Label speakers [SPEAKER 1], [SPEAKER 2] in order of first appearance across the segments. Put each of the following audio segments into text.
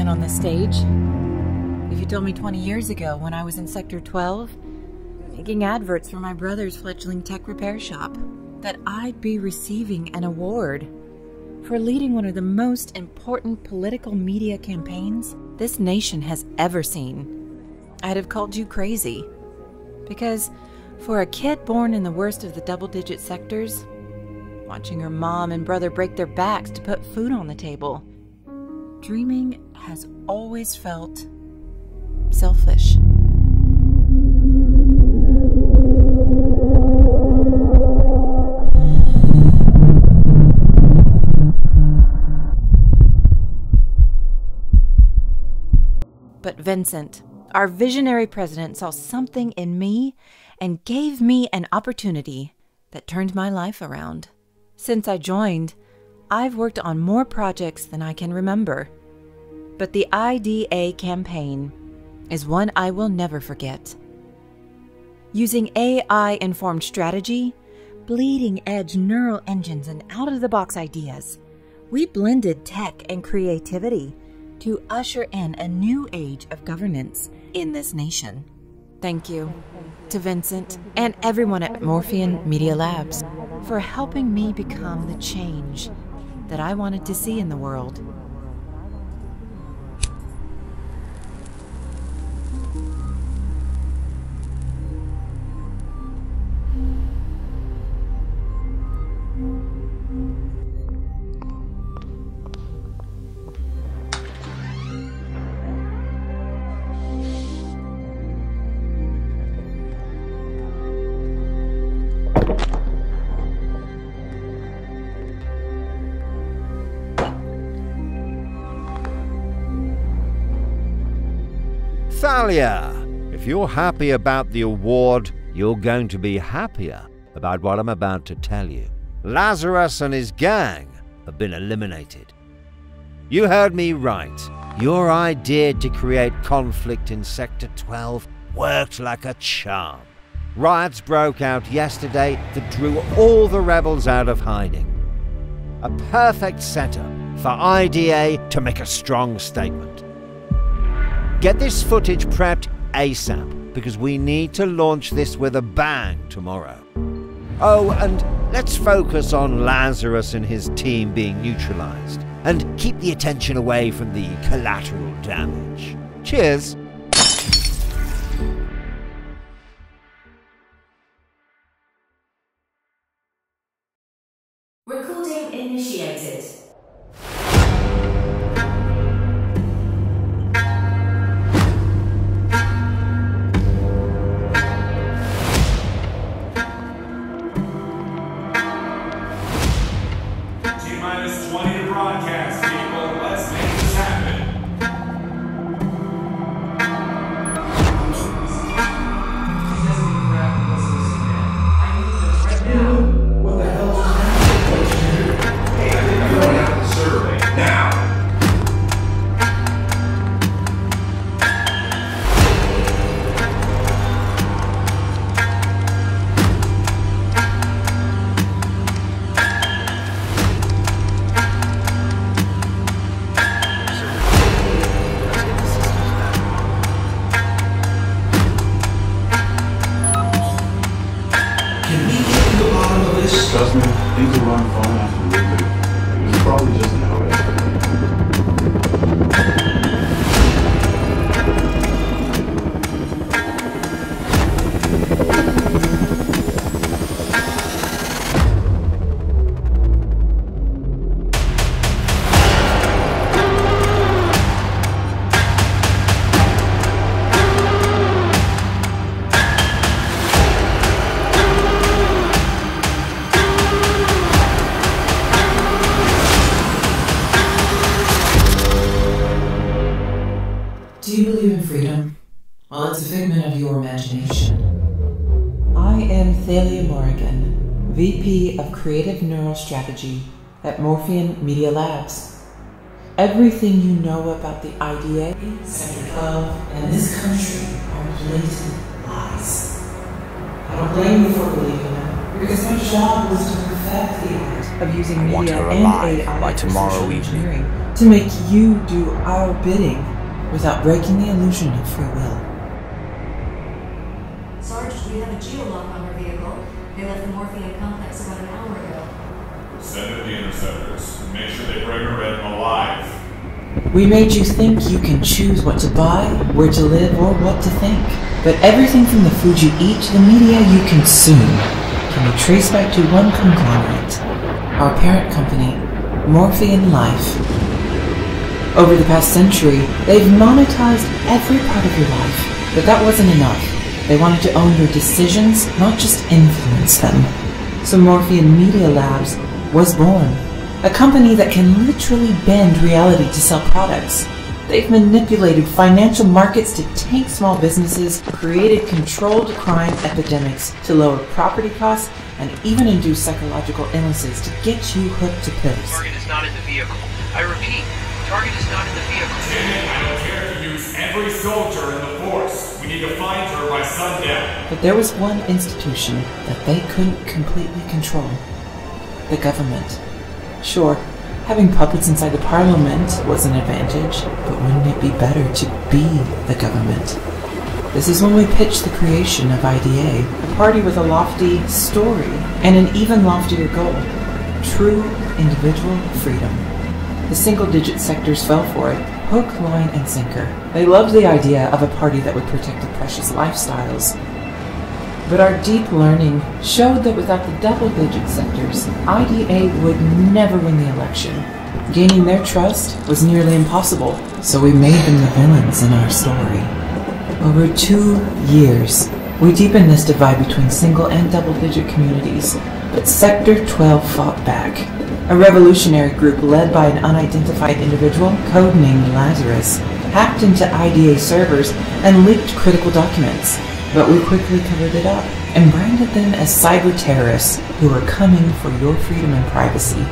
[SPEAKER 1] man on the stage. If you told me 20 years ago when I was in Sector 12, making adverts for my brother's fledgling tech repair shop, that I'd be receiving an award for leading one of the most important political media campaigns this nation has ever seen, I'd have called you crazy. Because for a kid born in the worst of the double-digit sectors, watching her mom and brother break their backs to put food on the table, dreaming has always felt selfish. But Vincent, our visionary president, saw something in me and gave me an opportunity that turned my life around. Since I joined, I've worked on more projects than I can remember. But the IDA campaign is one I will never forget. Using AI-informed strategy, bleeding-edge neural engines, and out-of-the-box ideas, we blended tech and creativity to usher in a new age of governance in this nation. Thank you to Vincent and everyone at Morphean Media Labs for helping me become the change that I wanted to see in the world.
[SPEAKER 2] Thalia, if you're happy about the award, you're going to be happier about what I'm about to tell you. Lazarus and his gang have been eliminated. You heard me right. Your idea to create conflict in Sector 12 worked like a charm. Riots broke out yesterday that drew all the rebels out of hiding. A perfect setup for IDA to make a strong statement. Get this footage prepped ASAP, because we need to launch this with a bang tomorrow. Oh, and let's focus on Lazarus and his team being neutralized, and keep the attention away from the collateral damage. Cheers!
[SPEAKER 3] Recording initiated.
[SPEAKER 4] T-minus 20 to broadcast, people. Let's make this happen. What the hell just happened? Hey, I think I'm going out to the survey now. Trust me, things will run fine after the reboot. It was probably just an outage.
[SPEAKER 1] Do you believe in freedom? Well, it's a figment of your imagination. I am Thalia Morrigan, VP of Creative Neural Strategy at Morphean Media Labs. Everything you know about the IDA, Sector 12, and this country are blatant lies. I don't blame you for believing them, because my job was to perfect the art of using media and AI
[SPEAKER 5] by tomorrow
[SPEAKER 1] engineering
[SPEAKER 5] to make you do our bidding without breaking the illusion of free will.
[SPEAKER 3] Sarge, we have a geolock on our vehicle. They left the Morpheum complex about an hour ago.
[SPEAKER 4] Send in the interceptors and make sure they bring her in alive.
[SPEAKER 5] We made you think you can choose what to buy, where to live, or what to think. But everything from the food you eat to the media you consume can be traced back to one conglomerate, our parent company, Morpheum Life. Over the past century, they've monetized every part of your life, but that wasn't enough. They wanted to own your decisions, not just influence them. So Morpheum Media Labs was born. A company that can literally bend reality to sell products. They've manipulated financial markets to tank small businesses, created controlled crime epidemics to lower property costs, and even induce psychological illnesses to get you hooked to pills.
[SPEAKER 6] Target is not in the vehicle. I repeat, target is not in the vehicle.
[SPEAKER 4] Jimmy, I don't care to use every soldier in the force. We need to find her by sundown.
[SPEAKER 5] But there was one institution that they couldn't completely control. The government. Sure, having puppets inside the parliament was an advantage, but wouldn't it be better to be the government? This is when we pitched the creation of IDA, a party with a lofty story and an even loftier goal: true individual freedom. The single-digit sectors fell for it, hook, line, and sinker. They loved the idea of a party that would protect the precious lifestyles. But our deep learning showed that without the double-digit sectors, IDA would never win the election. Gaining their trust was nearly impossible, so we made them the villains in our story. Over 2 years, we deepened this divide between single and double-digit communities, but Sector 12 fought back. A revolutionary group led by an unidentified individual, codenamed Lazarus, hacked into IDA servers and leaked critical documents. But we quickly covered it up and branded them as cyber terrorists who were coming for your freedom and privacy.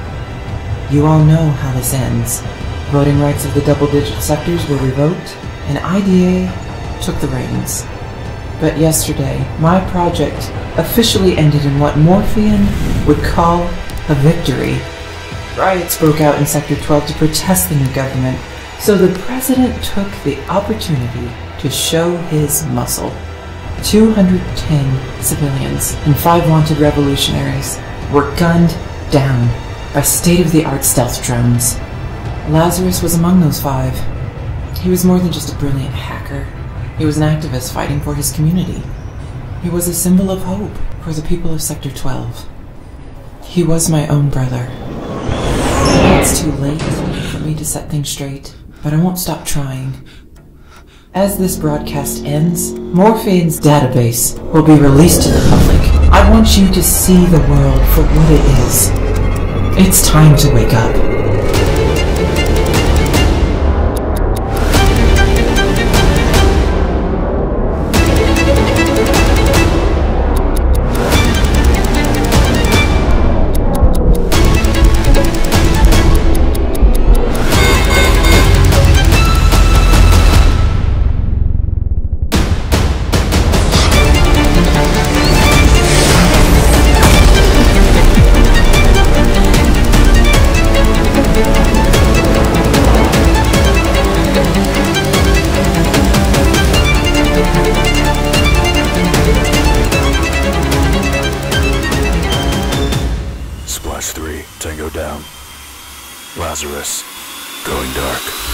[SPEAKER 5] You all know how this ends. Voting rights of the double-digit sectors were revoked, and IDA took the reins. But yesterday, my project officially ended in what Morpheum would call a victory. Riots broke out in Sector 12 to protest the new government, so the president took the opportunity to show his muscle. 210 civilians and 5 wanted revolutionaries were gunned down by state-of-the-art stealth drones. Lazarus was among those 5. He was more than just a brilliant hacker. He was an activist fighting for his community. He was a symbol of hope for the people of Sector 12. He was my own brother. It's too late for me to set things straight, but I won't stop trying. As this broadcast ends, Morpheum's database will be released to the public. I want you to see the world for what it is. It's time to wake up.
[SPEAKER 7] Splash 3, Tango down. Lazarus, going dark.